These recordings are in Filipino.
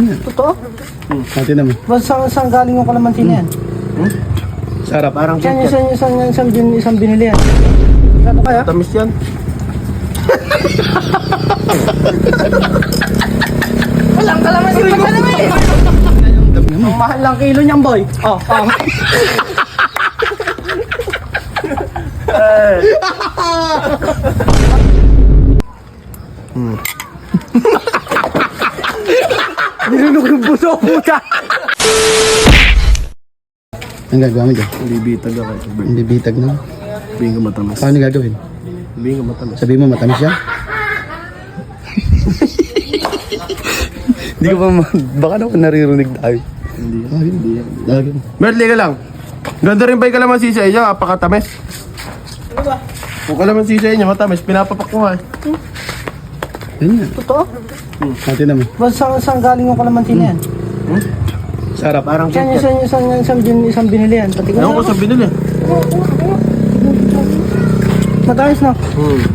Totoo? Natin naman. Saan galing yung kalamansi na yan? Sarap. Parang Yan, isang binili yan. Ano kaya? tamis yan. Walang kalamansi pa ka naman eh. Ang mahal lang kilo niyan, boy. Oh. Nilunok yung buso, puta. Ang gagawa mo dyan? Bibitag ako. Hindi bitag na. Sabihin ka matamis. Paano gagawin? Sabihin ka matamis. Sabihin mo matamis siya? Hindi ko pa baka naman naririnig tayo. Hindi yan. Lagi mo. Mertli ka lang. Ganda rin ba yung kalamansi sa inyo? Apakatamis. Kung kalamansi sa inyo, matamis. Pinapapak ko nga eh. Yan yan. Totoo? Natin naman. Saan galing yung kalamansi na yan? Sarap. Parang Yan, isang binili yan. Pati Ewan ko sa binili. matamis na.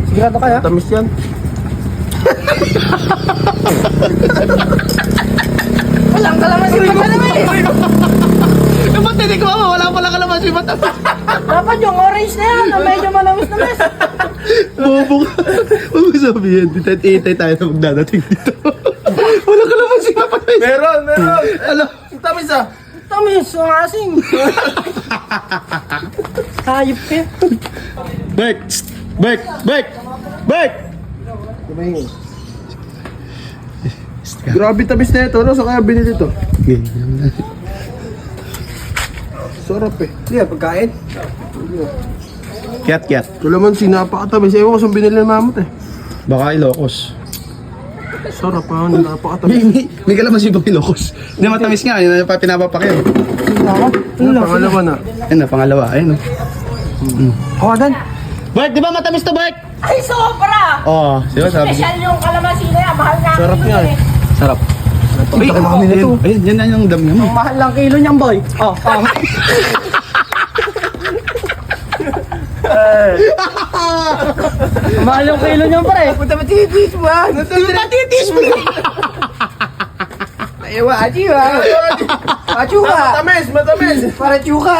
Sigurado kaya? Tamis yan. Walang kalamansi pa ka naman eh. Ba't hindi ko wala pala kalamansi matamis? Dapat yung orange na yan, na medyo manamis-namis. Bobo ka. Huwag mo sabihin. Itay tayo na magdadating dito. Wala kalamansi matamis. Meron. Ano? Ang tamis ah. Tamis, ang asing. Hayop ka. Bek! Bek! Bek! Bek! Grabe tamis na ito. Ano? Sa kaya binili ito? Sarap eh. Hindi ah, pagkain. Kiat. Kalamansi, napakatamis. Ewan ko saan binili ng mamot eh. Baka Ilocos. Sarap ah, napakatamis. May kalamansi bang Ilocos? Hindi matamis nga. Yun na pinapapakyan. Ano, pangalawa na. Ayun na, pangalawa. Ayun o. Kawagan. Bek! Di ba matamis to, Bek? Ay, sobra! Oo. Diba sabi ko? Special yung kalamansi na yan. Mahal nga. Sarap nga eh. Sarap. Ay, ayun, yan na yung dam niya mo. Ang mahal lang kilo niyan, boy. Oh. Mahal yung kilo niyan, pare. Punta matitis mo, ah. Matitis mo. Ewa, aji, ah. Achuka. Matamis. Para chuka.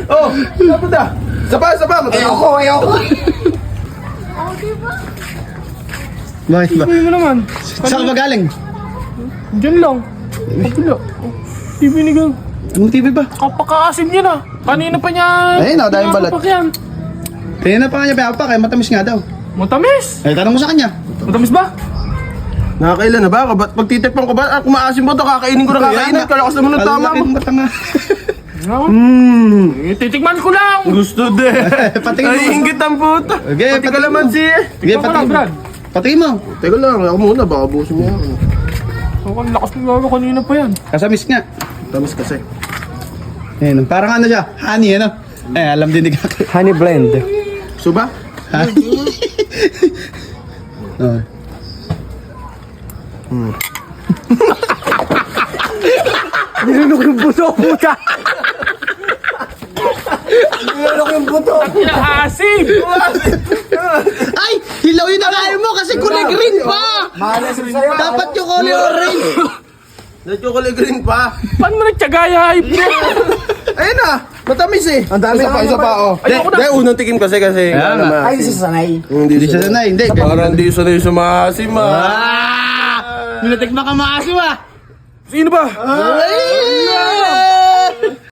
Oh, dapat ah. Sapa. Ayoko. Bakit ba? Sabi mo naman. Saan ka ba galing? Diyan lang. Kapila. Di binigang. Anong TV ba? Kapakaasim niya na. Kanina pa niya. Ayun, dahil balat. pinapapak yan. Kaya na pa nga niya pinapapak eh. Matamis nga daw. Matamis. Eh, tanong mo sa kanya. Matamis ba? Nakakailan na ba? Pag titikpan ko ba? Kung maasim mo ito, kakainin ko na kakainin. Kalakas naman ng tama mo. Matanga. Titikman ko lang. Gusto din. Patingin mo. Ay, ingit ang puta. Okay, Pati patingin kalamansi eh. Sige, patingin mo. Patingin mo. Teka lang, ako muna. Baka busin mo yan. Ang lakas ng lalo kanina pa yan. Kasamis nga. Tamis kasi. Ayun, parang ano siya? Honey, ano? Eh, alam din ni Kaki. Honey blend. Suba? Oh. Nilunok yung buto, puta. Nilunok yung buto. Asim. Ay! Hilaw yun ang ayaw mo kasi kulay green pa! Malas sa'yo. Dapat yung kulay orange! Nag-chocolate green pa. Paano mo nagtsagaya? Ayun na. Matamis eh. Ang dami Isa pa. Oh. Ayoko na. Dahil unang tikim kasi. Ayan nga. Ay, sasanay. Hindi siya sanay, hindi. Parang hindi sanay sa maasim ah. Nilatik ka maasim ah! Sino ba? Ay!